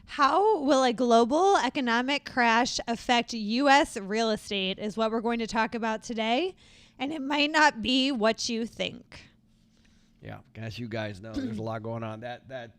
How will a global economic crash affect U.S. real estate is what we're going to talk about today. And it might not be what you think. Yeah, as you guys know, there's a lot going on. That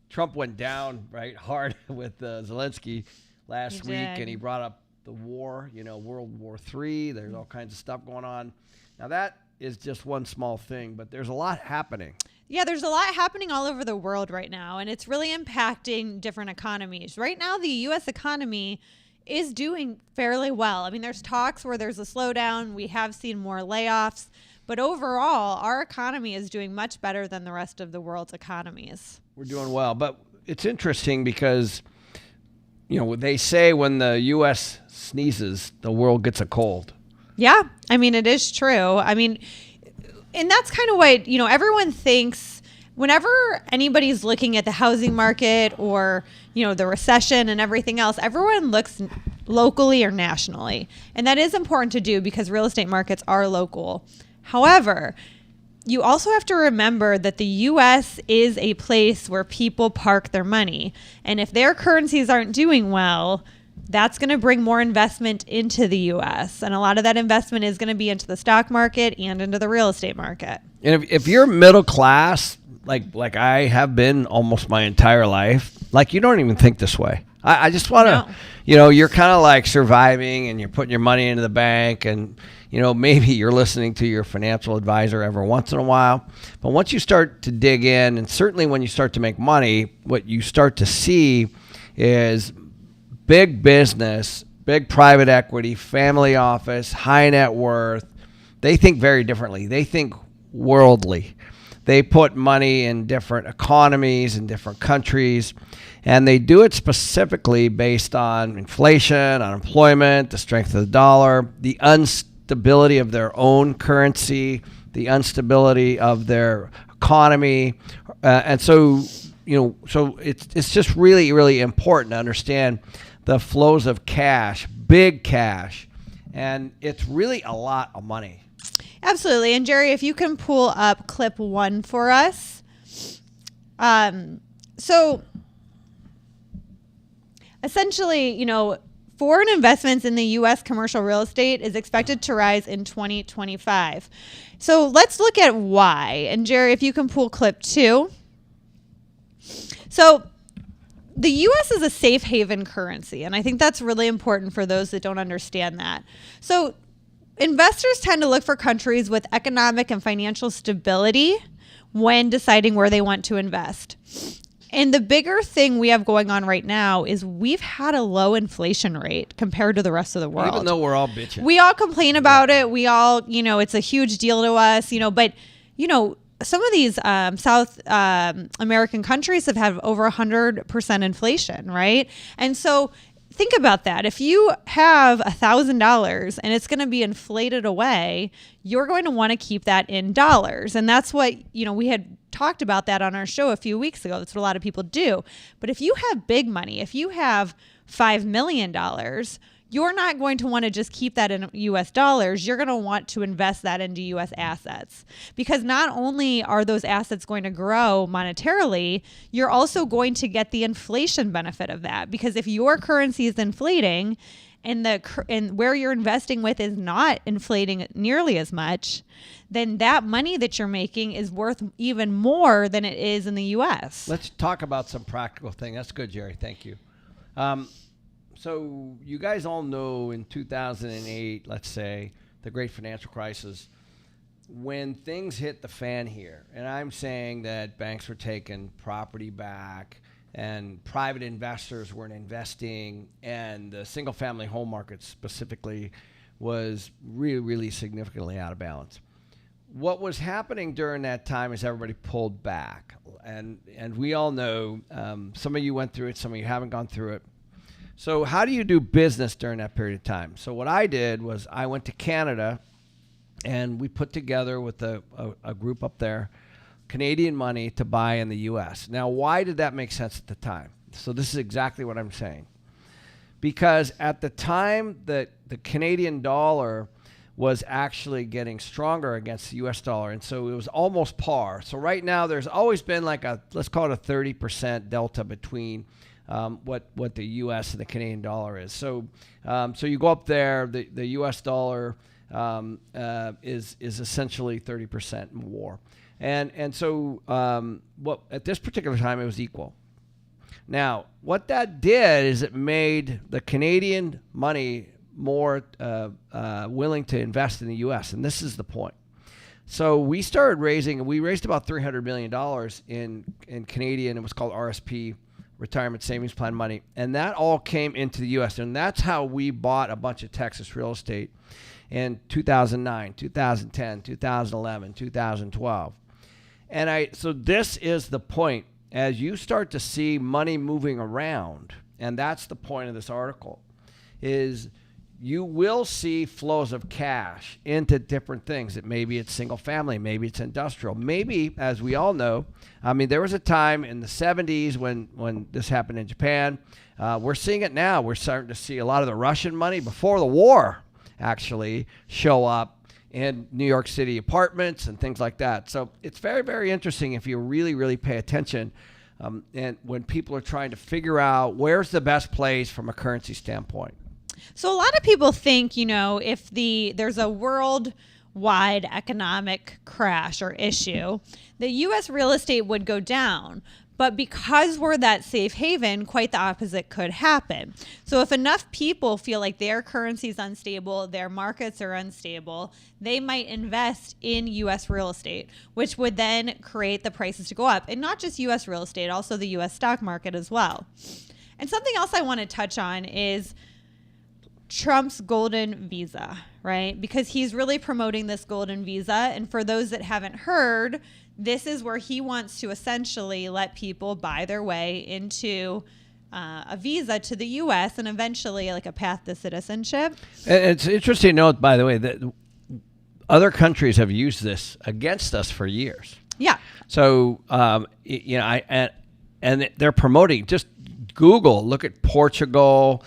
Trump went down right hard with Zelensky last week, and he brought up the war, World War III. There's all kinds of stuff going on. Now, that is just one small thing, but there's a lot happening. Yeah, there's a lot happening all over the world right now, and it's really impacting different economies. Right now, the U.S. economy is doing fairly well. I mean, there's talks where there's a slowdown. We have seen more layoffs, but overall, our economy is doing much better than the rest of the world's economies. We're doing well, but it's interesting because, they say when the U.S. sneezes, the world gets a cold. Yeah, I mean, it is true. I mean, and that's kind of what, everyone thinks whenever anybody's looking at the housing market or, the recession and everything else, everyone looks locally or nationally. And that is important to do because real estate markets are local. However, you also have to remember that the U.S. is a place where people park their money. And if their currencies aren't doing well, that's going to bring more investment into the U.S. And a lot of that investment is going to be into the stock market and into the real estate market. And if you're middle class, like I have been almost my entire life, you don't even think this way. I just want to, you're kind of like surviving and you're putting your money into the bank and, maybe you're listening to your financial advisor every once in a while. But once you start to dig in, and certainly when you start to make money, what you start to see is big business, big private equity, family office, high net worth. They think very differently. They think worldly. They put money in different economies in different countries, and they do it specifically based on inflation, unemployment, the strength of the dollar, the instability of their own currency, the instability of their economy. And so, so it's just really, really important to understand the flows of cash, big cash, and it's really a lot of money. Absolutely. And Jerry, if you can pull up clip 1 for us. So essentially, foreign investments in the U.S. commercial real estate is expected to rise in 2025. So let's look at why. And Jerry, if you can pull clip 2. So the U.S. is a safe haven currency, and I think that's really important for those that don't understand that. So investors tend to look for countries with economic and financial stability when deciding where they want to invest. And the bigger thing we have going on right now is we've had a low inflation rate compared to the rest of the world. Even though we're all bitching. We all complain about it. We all, it's a huge deal to us, but, some of these South American countries have had over 100% inflation, right? And so think about that. If you have $1,000 and it's going to be inflated away, you're going to want to keep that in dollars. And that's what, we had talked about that on our show a few weeks ago. That's what a lot of people do. But if you have big money, if you have $5 million, you're not going to want to just keep that in U.S. dollars. You're going to want to invest that into U.S. assets because not only are those assets going to grow monetarily, you're also going to get the inflation benefit of that. Because if your currency is inflating and where you're investing with is not inflating nearly as much, then that money that you're making is worth even more than it is in the U.S. Let's talk about some practical thing. That's good, Jerry. Thank you. So you guys all know in 2008, let's say, the great financial crisis, when things hit the fan here, and I'm saying that banks were taking property back and private investors weren't investing, and the single-family home market specifically was really, really significantly out of balance. What was happening during that time is everybody pulled back, and we all know, some of you went through it, some of you haven't gone through it. So how do you do business during that period of time? So what I did was I went to Canada, and we put together with a group up there Canadian money to buy in the U.S. Now, why did that make sense at the time? So this is exactly what I'm saying. Because at the time that the Canadian dollar was actually getting stronger against the U.S. dollar, and so it was almost par. So right now there's always been like let's call it a 30% delta between what the U.S. and the Canadian dollar is. So you go up there, the U.S. dollar is essentially 30% more, and so what at this particular time it was equal. Now, what that did is it made the Canadian money more willing to invest in the U.S., and this is the point. So we raised about $300 million in Canadian, it was called RSP, Retirement Savings Plan money, and that all came into the U.S., and that's how we bought a bunch of Texas real estate in 2009, 2010, 2011, 2012. So this is the point. As you start to see money moving around, and that's the point of this article, is you will see flows of cash into different things. Maybe it's single family, maybe it's industrial, maybe, as we all know, I mean, there was a time in the 70s when this happened in Japan. We're seeing it now. We're starting to see a lot of the Russian money before the war actually show up in New York City apartments and things like that. So it's very, very interesting if you really, really pay attention. And when people are trying to figure out where's the best place from a currency standpoint. So a lot of people think, if there's a worldwide economic crash or issue, the U.S. real estate would go down. But because we're that safe haven, quite the opposite could happen. So if enough people feel like their currency is unstable, their markets are unstable, they might invest in U.S. real estate, which would then create the prices to go up. And not just U.S. real estate, also the U.S. stock market as well. And something else I want to touch on is Trump's golden visa, right? Because he's really promoting this golden visa. And for those that haven't heard, this is where he wants to essentially let people buy their way into a visa to the U.S. and eventually like a path to citizenship. And it's interesting to note, by the way, that other countries have used this against us for years. Yeah. So, and they're promoting, just Google, look at Portugal.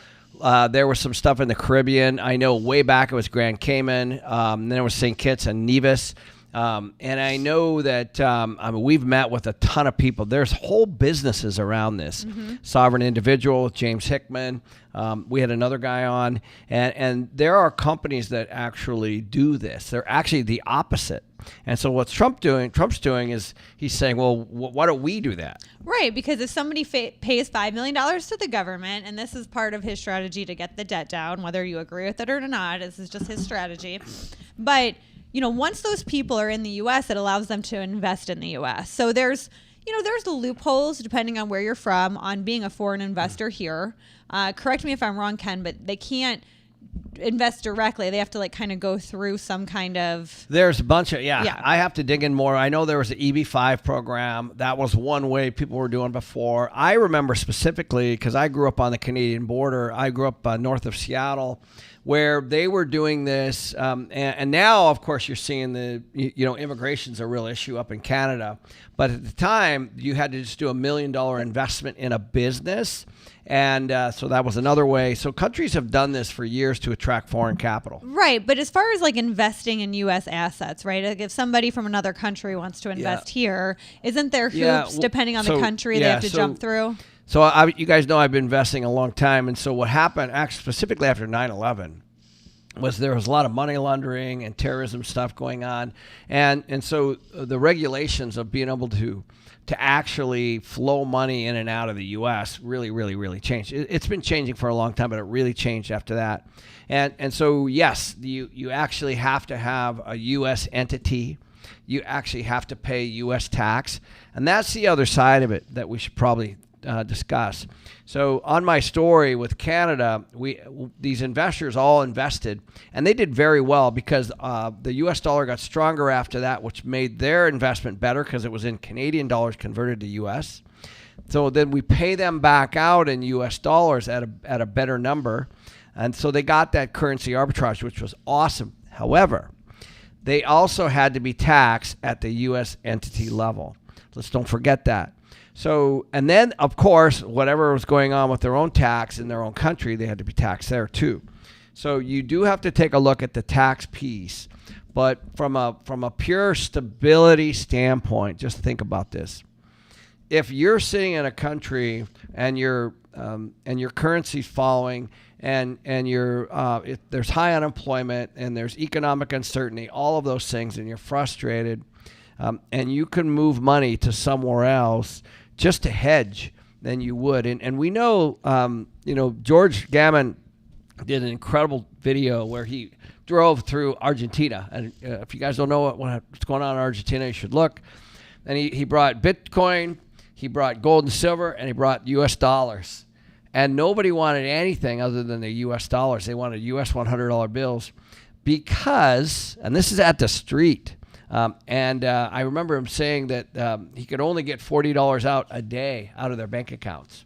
There was some stuff in the Caribbean. I know way back it was Grand Cayman. Then it was St. Kitts and Nevis. And I know that we've met with a ton of people. There's whole businesses around this. Mm-hmm. Sovereign Individual, James Hickman. We had another guy on. And there are companies that actually do this. They're actually the opposite. And so what's Trump's doing is he's saying, well, why don't we do that? Right, because if somebody pays $5 million to the government, and this is part of his strategy to get the debt down, whether you agree with it or not, this is just his strategy. But once those people are in the U.S., it allows them to invest in the U.S. So there's the loopholes, depending on where you're from, on being a foreign investor here. Correct me if I'm wrong, Ken, but they can't invest directly. They have to kind of go through some kind of... There's a bunch of, yeah. I have to dig in more. I know there was an EB-5 program. That was one way people were doing before. I remember specifically, because I grew up on the Canadian border. I grew up north of Seattle, where they were doing this. And now, of course, you're seeing immigration's a real issue up in Canada. But at the time, you had to just do $1 million investment in a business. And so that was another way. So countries have done this for years to attract foreign capital. Right. But as far as investing in U.S. assets, right? If somebody from another country wants to invest here, isn't there hoops depending on the country they have to jump through? So you guys know I've been investing a long time. And so what happened actually specifically after 9/11 was there was a lot of money laundering and terrorism stuff going on. And so the regulations of being able to actually flow money in and out of the U.S. really, really, really changed. It's been changing for a long time, but it really changed after that. And so, yes, you actually have to have a U.S. entity. You actually have to pay U.S. tax. And that's the other side of it that we should probably discuss. So on my story with Canada, these investors all invested, and they did very well because the U.S. dollar got stronger after that, which made their investment better because it was in Canadian dollars converted to U.S. So then we pay them back out in U.S. dollars at a better number, and so they got that currency arbitrage, which was awesome. However, they also had to be taxed at the U.S. entity level. Let's don't forget that. So, and then, of course, whatever was going on with their own tax in their own country, they had to be taxed there too. So you do have to take a look at the tax piece. But from a pure stability standpoint, just think about this. if you're sitting in a country and your currency's falling and there's high unemployment and there's economic uncertainty, all of those things, and you're frustrated, and you can move money to somewhere else just to hedge, then you would. And we know, George Gammon did an incredible video where he drove through Argentina. And if you guys don't know what's going on in Argentina, you should look. And he brought Bitcoin, he brought gold and silver, and he brought U.S. dollars. And nobody wanted anything other than the U.S. dollars. They wanted U.S. $100 bills because, and this is at the street, I remember him saying that he could only get $40 out a day out of their bank accounts.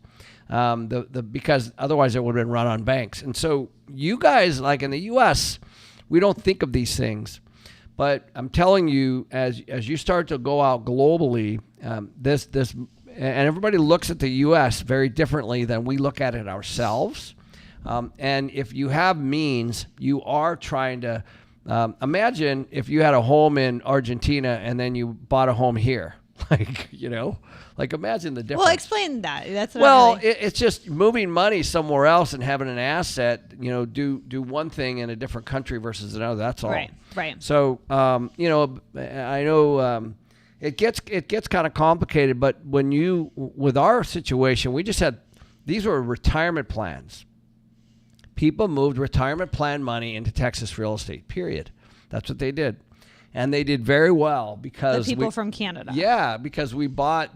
Because otherwise it would have been run on banks. And so you guys, like in the U.S., we don't think of these things. But I'm telling you, as you start to go out globally, this and everybody looks at the U.S. very differently than we look at it ourselves. And if you have means, you are trying to imagine if you had a home in Argentina and then you bought a home here, like imagine the difference. Well, explain that. That's it's just moving money somewhere else and having an asset, do one thing in a different country versus another. That's all. Right. So, I know it gets kind of complicated, but with our situation, we just had, these were retirement plans. People moved retirement plan money into Texas real estate, period. That's what they did. And they did very well because the people from Canada. Yeah, because we bought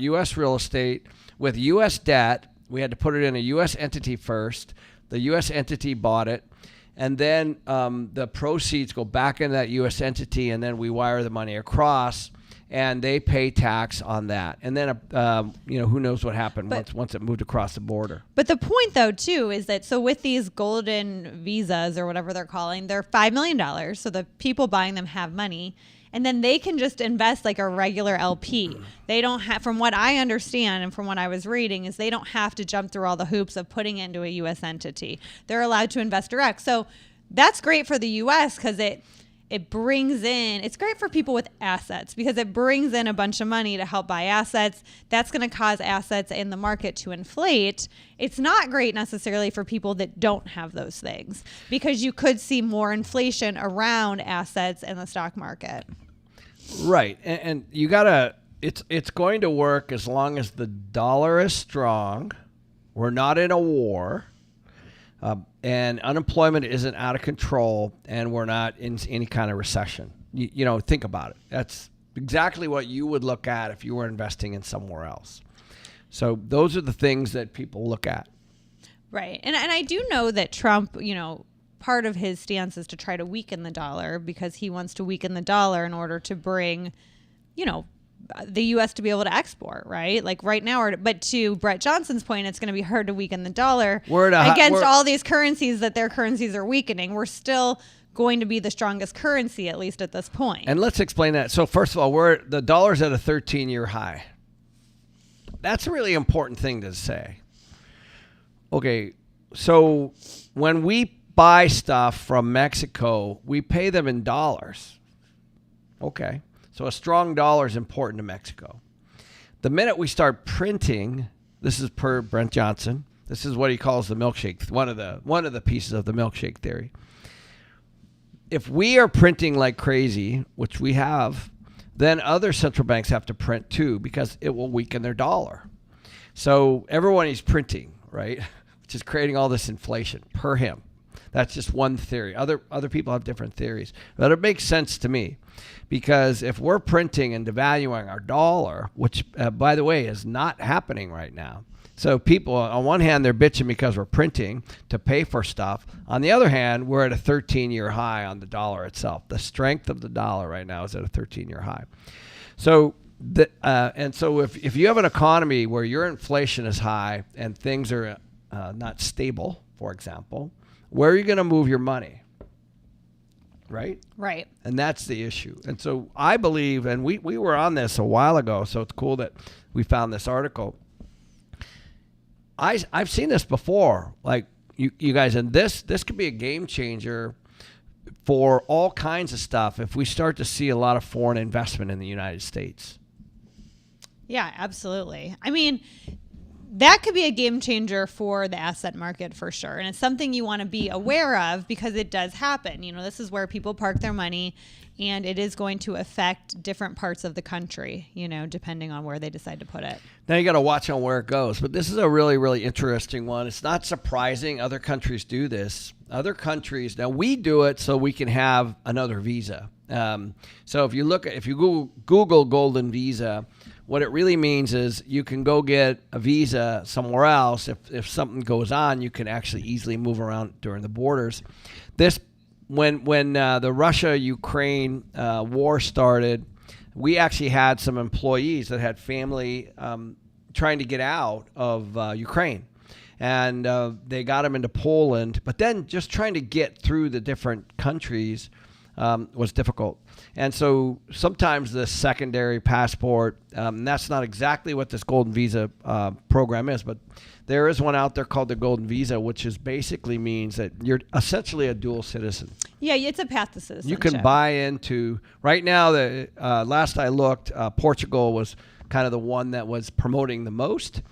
U.S. real estate with U.S. debt. We had to put it in a U.S. entity first. The U.S. entity bought it, and then the proceeds go back into that U.S. entity, and then we wire the money across, and they pay tax on that. And then who knows what happened once it moved across the border. But the point, though, too, is that so with these golden visas or whatever they're calling, they're $5 million. So the people buying them have money, and then they can just invest like a regular LP. They don't have, from what I understand and from what I was reading, is they don't have to jump through all the hoops of putting it into a U.S. entity. They're allowed to invest direct. So that's great for the U.S. because it brings in, it's great for people with assets because it brings in a bunch of money to help buy assets. That's going to cause assets in the market to inflate. It's not great necessarily for people that don't have those things because you could see more inflation around assets in the stock market. Right. And you gotta, it's going to work as long as the dollar is strong. We're not in a war. And unemployment isn't out of control, and we're not in any kind of recession. Think about it. That's exactly what you would look at if you were investing in somewhere else. So those are the things that people look at. Right. And I do know that Trump, part of his stance is to try to weaken the dollar because he wants to weaken the dollar in order to bring, the U.S. to be able to export, right? Like right now, but to Brett Johnson's point, it's going to be hard to weaken the dollar against all these currencies that their currencies are weakening. We're still going to be the strongest currency, at least at this point. And let's explain that. So first of all, the dollar's at a 13-year high. That's a really important thing to say. Okay, so when we buy stuff from Mexico, we pay them in dollars. Okay. So a strong dollar is important to Mexico. The minute we start printing, this is per Brent Johnson, this is what he calls the milkshake, one of the pieces of the milkshake theory. If we are printing like crazy, which we have, then other central banks have to print too because it will weaken their dollar. So everyone is printing, right? Which is creating all this inflation per him. That's just one theory. Other people have different theories. But it makes sense to me because if we're printing and devaluing our dollar, which, by the way, is not happening right now. So people, on one hand, they're bitching because we're printing to pay for stuff. On the other hand, we're at a 13-year high on the dollar itself. The strength of the dollar right now is at a 13-year high. So if you have an economy where your inflation is high and things are not stable, for example, where are you going to move your money? Right? Right. And that's the issue. And so I believe, and we were on this a while ago, so it's cool that we found this article. I've seen this before, like you guys, and this could be a game changer for all kinds of stuff if we start to see a lot of foreign investment in the United States. Yeah, absolutely. I mean, that could be a game changer for the asset market for sure. And it's something you want to be aware of because it does happen. You know, this is where people park their money, and it is going to affect different parts of the country, you know, depending on where they decide to put it. Now you got to watch on where it goes. But this is a really, really interesting one. It's not surprising other countries do this. Other countries, now we do it so we can have another visa. So if you Google golden visa, what it really means is you can go get a visa somewhere else. If something goes on, you can actually easily move around during the borders. When the Russia-Ukraine war started, we actually had some employees that had family trying to get out of Ukraine. And they got them into Poland. But then just trying to get through the different countries was difficult. And so sometimes the secondary passport, that's not exactly what this Golden Visa program is, but there is one out there called the Golden Visa, which is basically means that you're essentially a dual citizen. Yeah, it's a path to citizenship. You can buy into, right now, last I looked, Portugal was kind of the one that was promoting the most.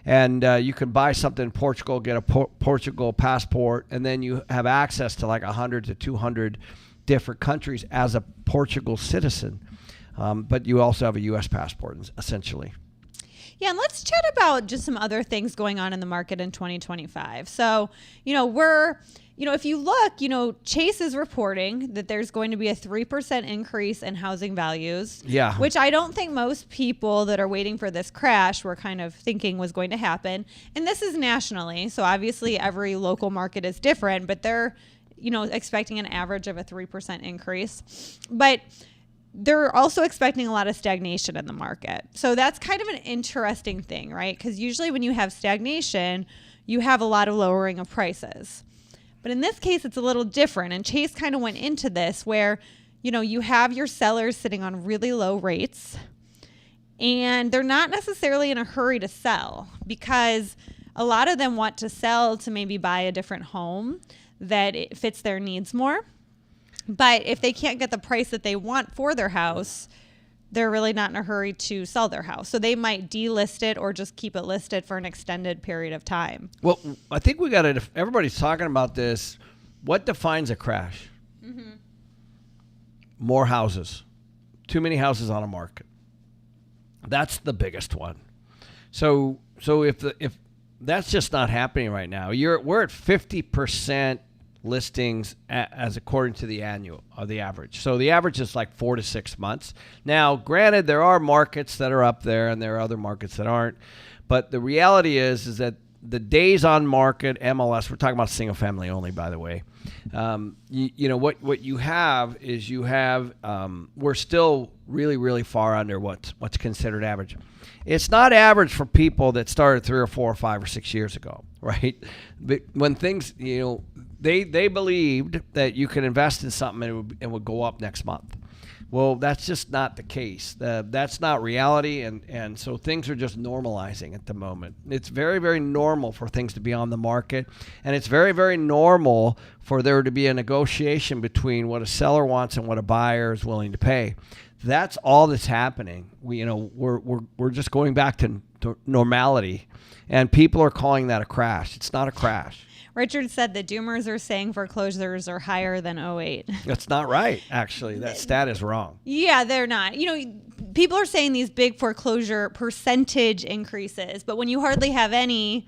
And you can buy something in Portugal, get a Portugal passport, and then you have access to like 100 to 200 different countries as a Portugal citizen. But you also have a U.S. passport, essentially. Yeah, and let's chat about just some other things going on in the market in 2025. So, if you look, Chase is reporting that there's going to be a 3% increase in housing values. Yeah. Which I don't think most people that are waiting for this crash were kind of thinking was going to happen. And this is nationally. So obviously every local market is different, but they're, expecting an average of a 3% increase. But they're also expecting a lot of stagnation in the market. So that's kind of an interesting thing, right? Because usually when you have stagnation, you have a lot of lowering of prices. But in this case, it's a little different. And Chase kind of went into this where, you have your sellers sitting on really low rates and they're not necessarily in a hurry to sell because a lot of them want to sell to maybe buy a different home that it fits their needs more. But if they can't get the price that they want for their house, they're really not in a hurry to sell their house. So they might delist it or just keep it listed for an extended period of time. Well, I think we got to, everybody's talking about this. What defines a crash? Mm-hmm. More houses. Too many houses on a market. That's the biggest one. So if that's just not happening right now, we're at 50% listings as according to the average. So the average is like 4 to 6 months. Now, granted, there are markets that are up there and there are other markets that aren't. But the reality is that the days on market, MLS, we're talking about single family only, by the way. What you have is we're still really, really far under what's considered average. It's not average for people that started 3 or 4 or 5 or 6 years ago, right? But when things, they believed that you could invest in something and it would go up next month. Well, that's just not the case. That's not reality, and so things are just normalizing at the moment. It's very, very normal for things to be on the market, and it's very, very normal for there to be a negotiation between what a seller wants and what a buyer is willing to pay. That's all that's happening. We're just going back to normality, and people are calling that a crash. It's not a crash. Richard said the doomers are saying foreclosures are higher than 2008. That's not right, actually. That stat is wrong. Yeah, they're not. People are saying these big foreclosure percentage increases, but when you hardly have any,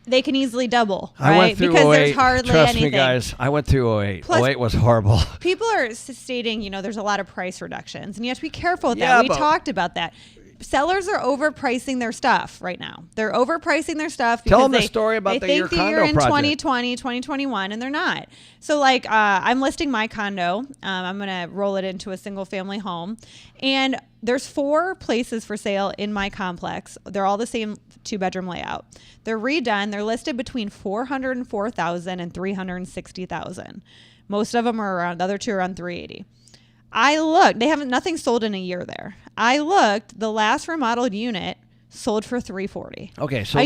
they can easily double, right? I went through because 08. there's hardly Trust anything. me, guys. I went through 08. Plus, 08 was horrible. People are stating, there's a lot of price reductions, and you have to be careful with that. We talked about that. Sellers are overpricing their stuff right now. They're overpricing their stuff because Tell them the story about your condo you're in project. 2020, 2021, and they're not. So I'm listing my condo. I'm going to roll it into a single family home. And there's 4 places for sale in my complex. They're all the same 2-bedroom layout. They're redone. They're listed between $404,000 and $360,000. Most of them are around, the other 2 are around $380,000. I looked. They haven't nothing sold in a year there. I looked. The last remodeled unit sold for $340,000. Okay, so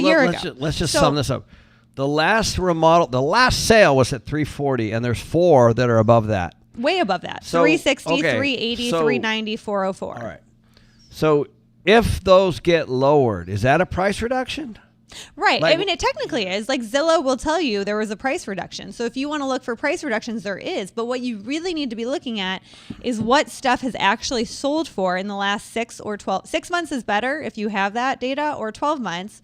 let's just sum this up. The last sale was at $340,000, and there's 4 that are above that. Way above that. So, $360,000, okay, $380,000, $390,000, $404,000. All right. So if those get lowered, is that a price reduction? Right. I mean, it technically is. Like Zillow will tell you there was a price reduction. So if you want to look for price reductions, there is. But what you really need to be looking at is what stuff has actually sold for in the last 6 or 12. 6 months is better if you have that data, or 12 months.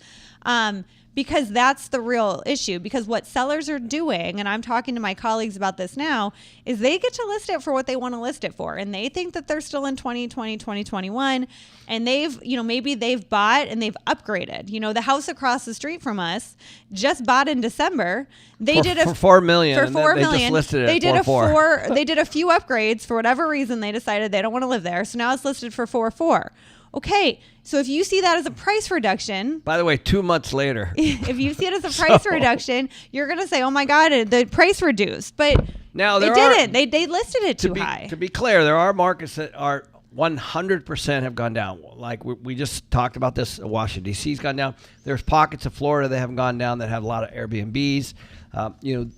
Because that's the real issue. Because what sellers are doing, and I'm talking to my colleagues about this now, is they get to list it for what they want to list it for. And they think that they're still in 2020, 2021. And they've, maybe they've bought and they've upgraded. The house across the street from us just bought in December. They did it for $4 million. For $4 million. They just listed it they did at 4.4. They did a few upgrades for whatever reason. They decided they don't want to live there. So now it's listed for 4.4. Okay, so if you see that as a price reduction... By the way, 2 months later. If you see it as a price reduction, you're going to say, oh my God, the price reduced. But now they didn't. They listed it too high. To be clear, there are markets that are 100% have gone down. Like we just talked about this, Washington, D.C.'s gone down. There's pockets of Florida that haven't gone down that have a lot of Airbnbs.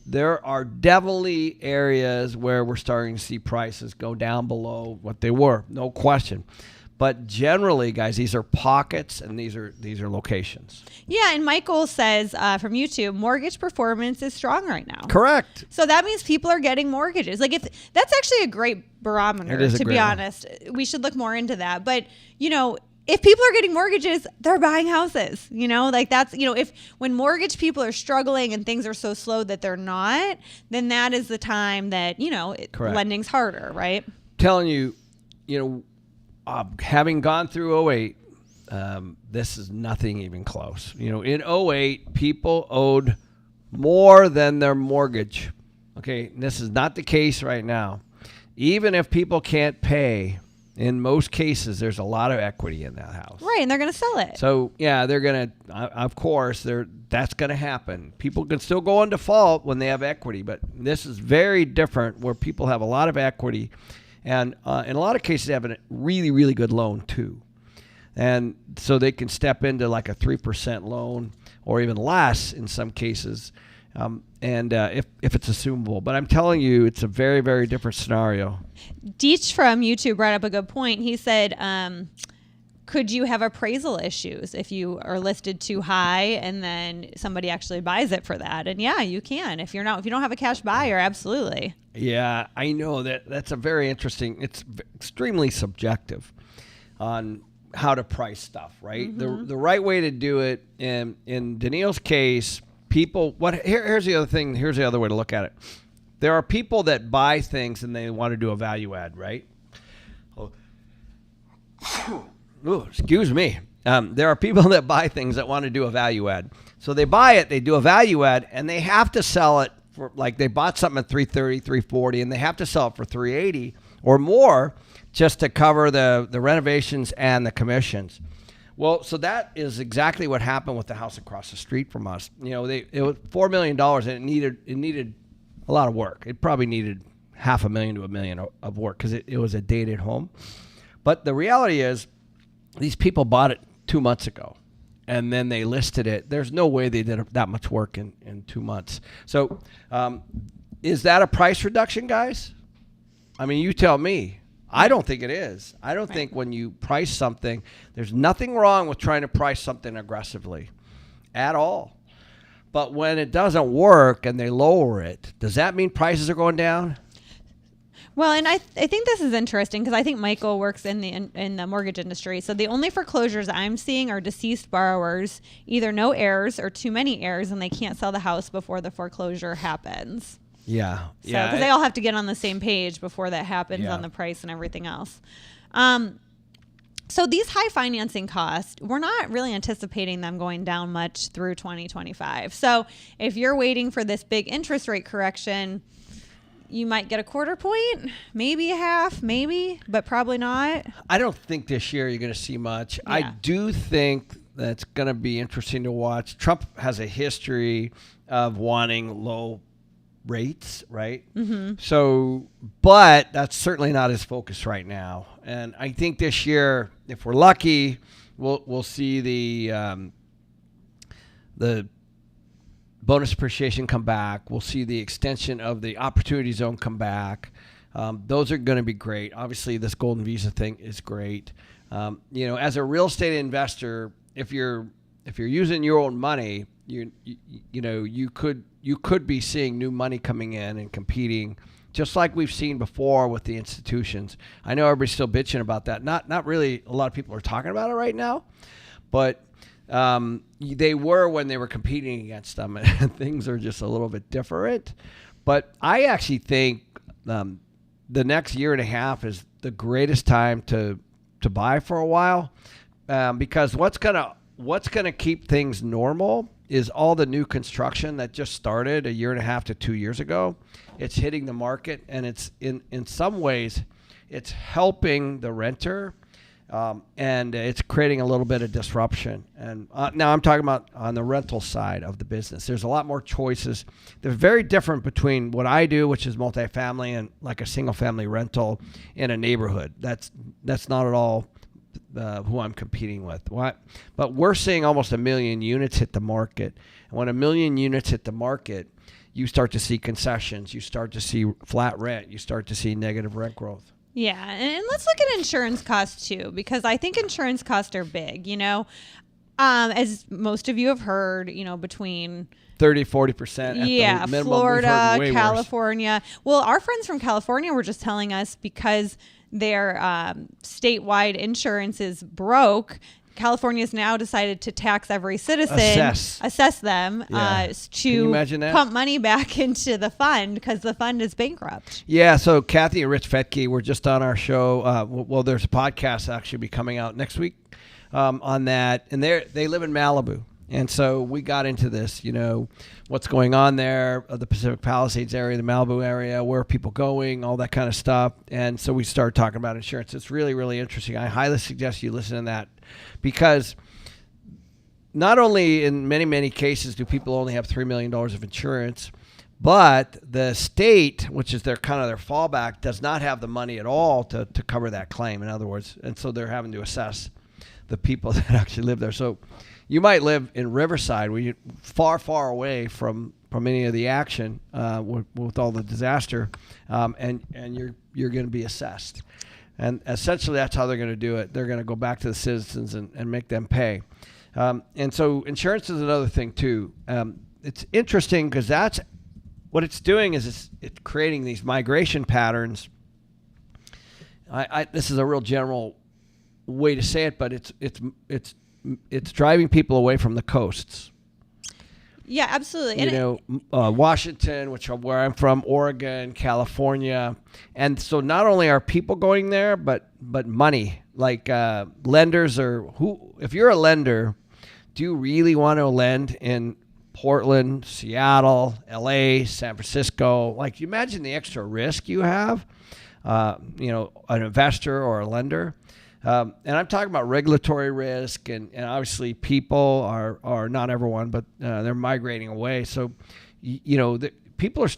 There are definitely areas where we're starting to see prices go down below what they were, no question. But generally, guys, these are pockets and these are locations. Yeah, and Michael says from YouTube, mortgage performance is strong right now. Correct. So that means people are getting mortgages. Like, if that's actually a great barometer, to be honest. We should look more into that. But, if people are getting mortgages, they're buying houses. That's, if when mortgage people are struggling and things are so slow that they're not, then that is the time that, lending's harder, right? Telling you, having gone through 08, this is nothing even close. In 08, people owed more than their mortgage. Okay, and this is not the case right now. Even if people can't pay, in most cases, there's a lot of equity in that house. Right, and they're going to sell it. So, yeah, they're going to, of course, that's going to happen. People can still go on default when they have equity, but this is very different where people have a lot of equity. And in a lot of cases, they have a really, really good loan, too. And so they can step into like a 3% loan or even less in some cases, if it's assumable. But I'm telling you, it's a very, very different scenario. Deech from YouTube brought up a good point. He said, could you have appraisal issues if you are listed too high and then somebody actually buys it for that? And yeah, you can. If you don't have a cash buyer, absolutely. Yeah, I know that's a very interesting, it's extremely subjective on how to price stuff, right? Mm-hmm. The right way to do it, in Danille's case, here's the other thing, here's the other way to look at it. There are people that buy things and they want to do a value add, right? Ooh, excuse me. There are people that buy things that want to do a value add. So they buy it, they do a value add, and they have to sell it for, like, they bought something at $330, $340, and they have to sell it for $380 or more just to cover the renovations and the commissions. Well, so that is exactly what happened with the house across the street from us. It was $4 million, and it needed a lot of work. It probably needed $500,000 to $1 million of work because it was a dated home. But the reality is, these people bought it 2 months ago, and then they listed it. There's no way they did that much work in 2 months. So is that a price reduction, guys? I mean, you tell me. I don't think it is. I don't think when you price something, there's nothing wrong with trying to price something aggressively at all. But when it doesn't work and they lower it, does that mean prices are going down? Well, and I think this is interesting because I think Michael works in the mortgage industry. So the only foreclosures I'm seeing are deceased borrowers, either no heirs or too many heirs, and they can't sell the house before the foreclosure happens. Yeah. So, because they all have to get on the same page before that happens on the price and everything else. So these high financing costs, we're not really anticipating them going down much through 2025. So if you're waiting for this big interest rate correction, you might get a quarter point, maybe a half, maybe, but probably not. I don't think this year you're going to see much. Yeah. I do think that's going to be interesting to watch. Trump has a history of wanting low rates, right? Mm-hmm. So, but that's certainly not his focus right now. And I think this year, if we're lucky, we'll see the bonus appreciation come back. We'll see the extension of the opportunity zone come back. Those are going to be great. Obviously, this golden visa thing is great. As a real estate investor, if you're using your own money, you could be seeing new money coming in and competing, just like we've seen before with the institutions. I know everybody's still bitching about that. Not really. A lot of people are talking about it right now, but they were when they were competing against them, and things are just a little bit different. But I actually think the next year and a half is the greatest time to buy for a while, because what's gonna keep things normal is all the new construction that just started a year and a half to 2 years ago. It's hitting the market, and it's in some ways it's helping the renter, and it's creating a little bit of disruption. And now I'm talking about on the rental side of the business. There's a lot more choices. They're very different between what I do, which is multifamily, and like a single family rental in a neighborhood. That's not at all who I'm competing with. But we're seeing almost 1 million units hit the market. And when 1 million units hit the market, you start to see concessions. You start to see flat rent. You start to see negative rent growth. Yeah, and let's look at insurance costs too, because I think insurance costs are big. As most of you have heard, between 30-40%. Yeah, Florida, California. Well, our friends from California were just telling us because their statewide insurance is broke. California's now decided to tax every citizen, assess them, to pump money back into the fund because the fund is bankrupt. Yeah, so Kathy and Rich Fetke were just on our show. Well, there's a podcast actually be coming out next week on that, and they live in Malibu. And so we got into this, what's going on there, the Pacific Palisades area, the Malibu area, where are people going, all that kind of stuff. And so we started talking about insurance. It's really, really interesting. I highly suggest you listen to that, because not only in many, many cases do people only have $3 million of insurance, but the state, which is their fallback, does not have the money at all to cover that claim, in other words. And so they're having to assess the people that actually live there. So you might live in Riverside, where you're far, far away from any of the action with all the disaster, and you're going to be assessed. And essentially, that's how they're going to do it. They're going to go back to the citizens and make them pay. And so insurance is another thing too. It's interesting because that's what it's doing, is it's creating these migration patterns. This is a real general way to say it, but it's driving people away from the coasts. Yeah, absolutely. Washington, where I'm from, Oregon, California. And so not only are people going there, but money, like lenders if you're a lender, do you really want to lend in Portland, Seattle, LA, San Francisco? Like, you imagine the extra risk you have, an investor or a lender. And I'm talking about regulatory risk, and obviously people are not everyone, but they're migrating away. So, people are,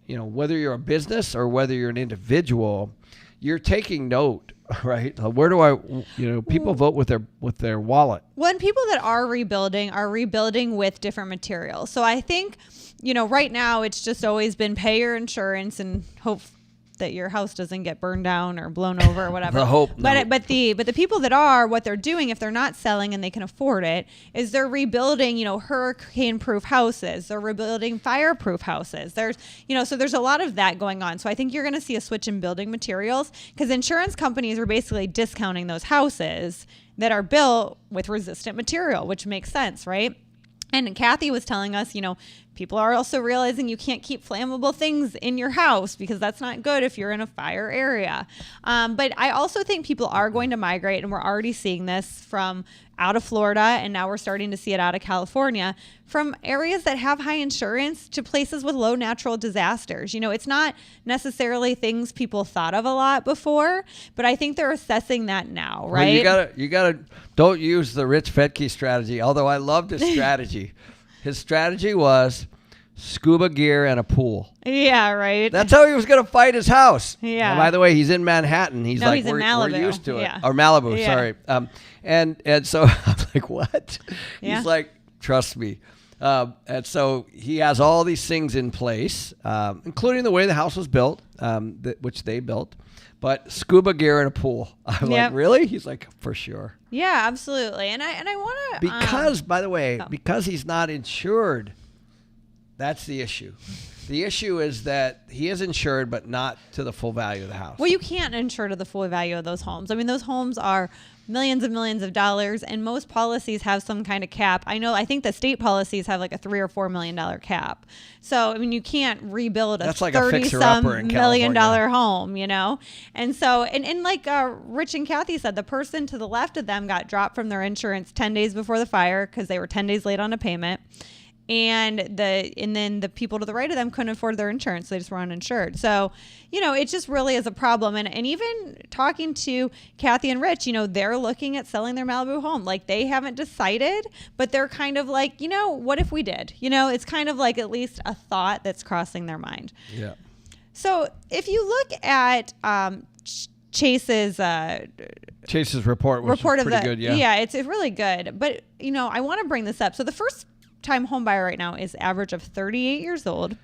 whether you're a business or whether you're an individual, you're taking note, right? Where do people vote with their wallet. When people that are rebuilding with different materials. So I think, right now it's just always been pay your insurance and hope that your house doesn't get burned down or blown over or whatever. But the people that are, what they're doing, if they're not selling and they can afford it, is they're rebuilding, hurricane-proof houses. They're rebuilding fire-proof houses. There's a lot of that going on. So I think you're going to see a switch in building materials, because insurance companies are basically discounting those houses that are built with resistant material, which makes sense, right? And Kathy was telling us, people are also realizing you can't keep flammable things in your house because that's not good if you're in a fire area. But I also think people are going to migrate, and we're already seeing this from out of Florida, and now we're starting to see it out of California, from areas that have high insurance to places with low natural disasters. It's not necessarily things people thought of a lot before, but I think they're assessing that now, right? Well, you gotta don't use the Rich Fetke strategy, although I loved his strategy. His strategy was scuba gear and a pool. Yeah, right. That's how he was going to fight his house. Yeah. And by the way, he's in Manhattan. He's in Malibu. We're used to it. Yeah. Or Malibu, Yeah. sorry. And so I'm like, what? Yeah. He's like, trust me. And so he has all these things in place, including the way the house was built, which they built. But scuba gear and a pool. I'm like, really? He's like, for sure. Yeah, absolutely. And I want to because, by the way, because he's not insured, that's the issue. The issue is that he is insured, but not to the full value of the house. Well, you can't insure to the full value of those homes. I mean, those homes are millions and millions of dollars, and most policies have some kind of cap. I think the state policies have like a $3 or $4 million cap. So, I mean, you can't rebuild a like 30-some million dollar home, you know? And so, and like Rich and Kathy said, the person to the left of them got dropped from their insurance 10 days before the fire because they were 10 days late on a payment. And then the people to the right of them couldn't afford their insurance. They just were uninsured. So, you know, it just really is a problem. And even talking to Kathy and Rich, you know, they're looking at selling their Malibu home. Like, they haven't decided, but they're kind of like, you know, what if we did? You know, it's kind of like at least a thought that's crossing their mind. Yeah. So if you look at Chase's report, which is pretty good. Yeah, it's really good. But, you know, I want to bring this up. So the first time home buyer right now is average of 38 years old,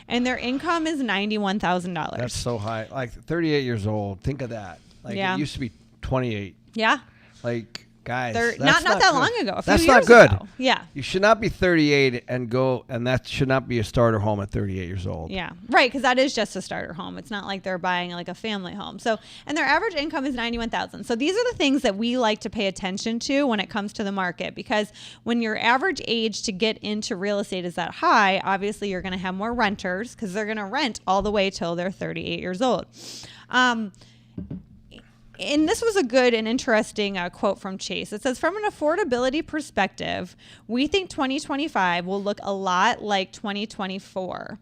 and their income is $91,000. That's so high. Like 38 years old. Think of that. Like it used to be 28. Yeah. Like, guys, not that long ago. That's not good. Yeah. You should not be 38 and that should not be a starter home at 38 years old. Yeah. Right. Because that is just a starter home. It's not like they're buying like a family home. So, and their average income is $91,000. So these are the things that we like to pay attention to when it comes to the market, because when your average age to get into real estate is that high, obviously you're going to have more renters because they're going to rent all the way till they're 38 years old. And this was a good and interesting quote from Chase. It says, from an affordability perspective, we think 2025 will look a lot like 2024,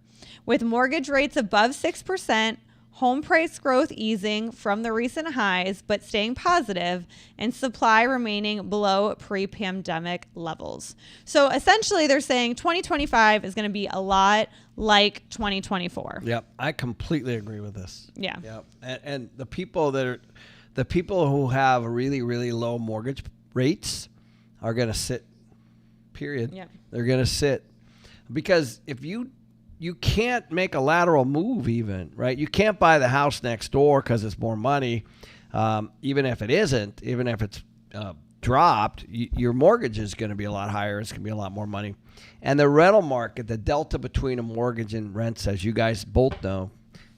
with mortgage rates above 6%, home price growth easing from the recent highs but staying positive, and supply remaining below pre-pandemic levels. So essentially they're saying 2025 is going to be a lot like 2024. Yep, I completely agree with this. Yeah. Yep. And the people who have really, really low mortgage rates are going to sit, period. Yeah. They're going to sit. Because if you can't make a lateral move even, right? You can't buy the house next door because it's more money. Even if it's dropped, your mortgage is going to be a lot higher. It's going to be a lot more money. And the rental market, the delta between a mortgage and rents, as you guys both know,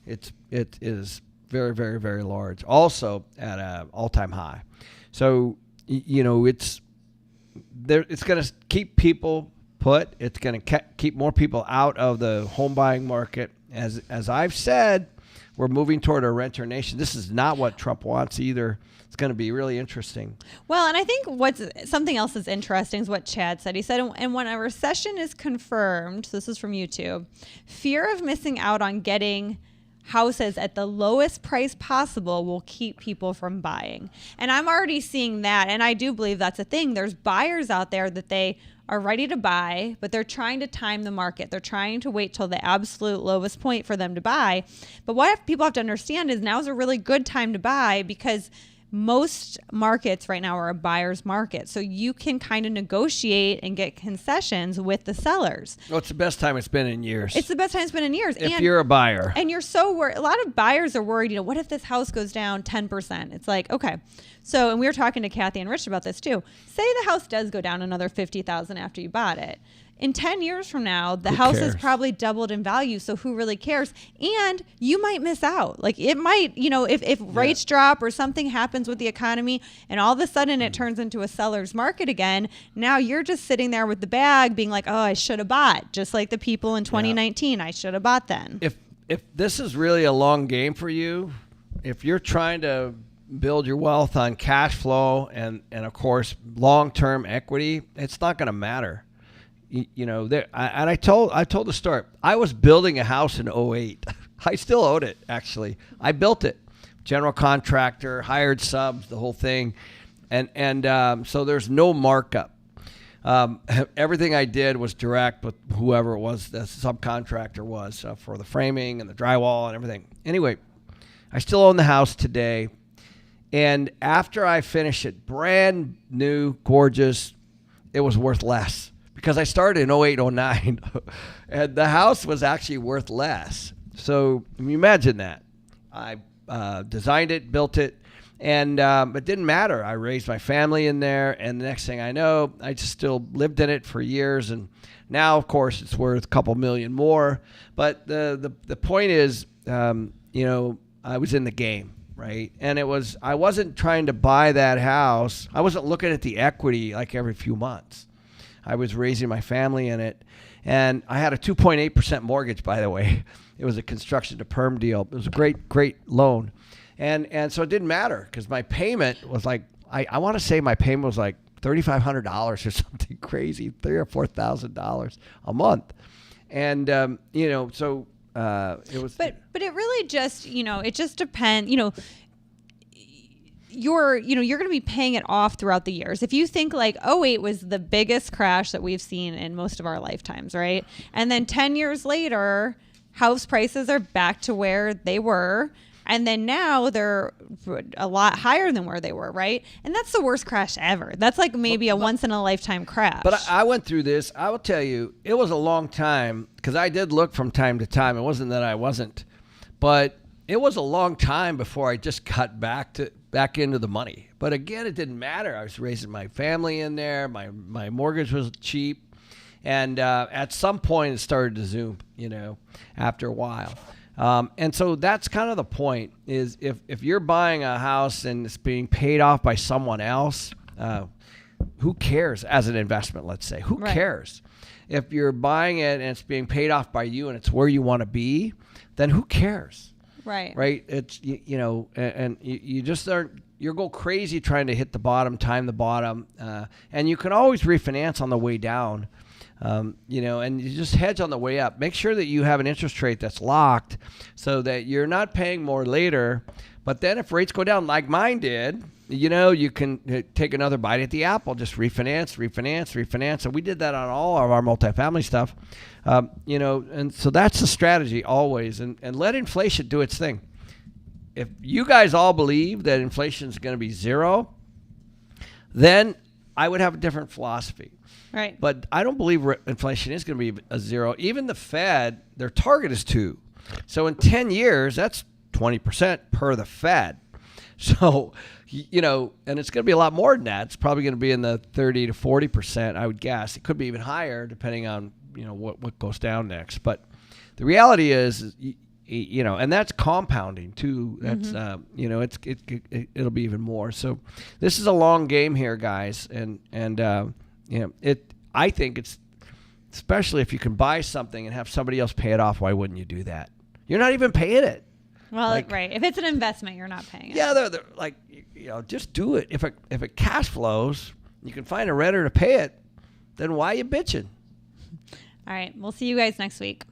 it is very, very, very large. Also at an all-time high. So, you know, it's going to keep people put. It's going to keep more people out of the home buying market. As I've said, we're moving toward a renter nation. This is not what Trump wants either. It's going to be really interesting. Well, and I think something else is interesting is what Chad said. He said, and when a recession is confirmed, so this is from YouTube, fear of missing out on getting houses at the lowest price possible will keep people from buying. And I'm already seeing that. And I do believe that's a thing. There's buyers out there that they are ready to buy, but they're trying to time the market. They're trying to wait till the absolute lowest point for them to buy. But what people have to understand is now is a really good time to buy, because most markets right now are a buyer's market. So you can kind of negotiate and get concessions with the sellers. Well, it's the best time it's been in years. It's the best time it's been in years. If you're a buyer. And you're so worried. A lot of buyers are worried, you know, what if this house goes down 10%? It's like, okay. So, and we were talking to Kathy and Rich about this too. Say the house does go down another $50,000 after you bought it. In 10 years from now, the house has probably doubled in value. So who really cares? And you might miss out. Like, it might, you know, if rates drop or something happens with the economy and all of a sudden it turns into a seller's market again, now you're just sitting there with the bag being like, oh, I should have bought. Just like the people in 2019, I should have bought then. If this is really a long game for you, if you're trying to build your wealth on cash flow and of course, long-term equity, it's not going to matter. You know, I told the story. I was building a house in 2008. I still own it, actually. I built it. General contractor, hired subs, the whole thing. And so there's no markup. Everything I did was direct with whoever it was, the subcontractor was, for the framing and the drywall and everything. Anyway, I still own the house today. And after I finished it, brand new, gorgeous, it was worth less. Because I started in 2008, 2009, and the house was actually worth less. So you imagine that. I designed it, built it. And it didn't matter. I raised my family in there, and the next thing I know, I just still lived in it for years. And now, of course, it's worth a couple million more. But the point is, I was in the game, right? And I wasn't trying to buy that house. I wasn't looking at the equity like every few months. I was raising my family in it, and I had a 2.8% mortgage, by the way. It was a construction to perm deal. It was a great loan. And so it didn't matter because my payment was like, I want to say my payment was like $3,500 or something crazy, $3,000 or $4,000 a month. And, so it was. But it really just, it just depends, you're going to be paying it off throughout the years. If you think like '08 was the biggest crash that we've seen in most of our lifetimes, right? And then 10 years later, house prices are back to where they were. And then now they're a lot higher than where they were, right? And that's the worst crash ever. That's like maybe a once-in-a-lifetime crash. But I went through this. I will tell you, it was a long time because I did look from time to time. It wasn't that I wasn't. But it was a long time before I just cut back into the money. But again, it didn't matter. I was raising my family in there. My mortgage was cheap. And at some point, it started to zoom, after a while. And so that's kind of the point is if you're buying a house and it's being paid off by someone else, who cares as an investment, let's say? Who cares? If you're buying it and it's being paid off by you and it's where you want to be, then who cares? Right. Right. It's, and you just aren't, you go crazy trying to hit the bottom, time the bottom. And you can always refinance on the way down. And you just hedge on the way up. Make sure that you have an interest rate that's locked so that you're not paying more later. But then if rates go down like mine did, you can take another bite at the apple, just refinance. And we did that on all of our multifamily stuff, and so that's the strategy always. And let inflation do its thing. If you guys all believe that inflation is going to be zero, then I would have a different philosophy. Right. But I don't believe inflation is going to be a zero. Even the Fed, their target is 2. So in 10 years, that's 20% per the Fed. So, and it's going to be a lot more than that. It's probably going to be in the 30 to 40%, I would guess. It could be even higher depending on, what goes down next. But the reality is and that's compounding too. That's, it'll be even more. So this is a long game here, guys. I think it's, especially if you can buy something and have somebody else pay it off, why wouldn't you do that? You're not even paying it. Well, right. If it's an investment, you're not paying it. Yeah, they're like, just do it. If it cash flows, you can find a renter to pay it, then why are you bitching? All right. We'll see you guys next week.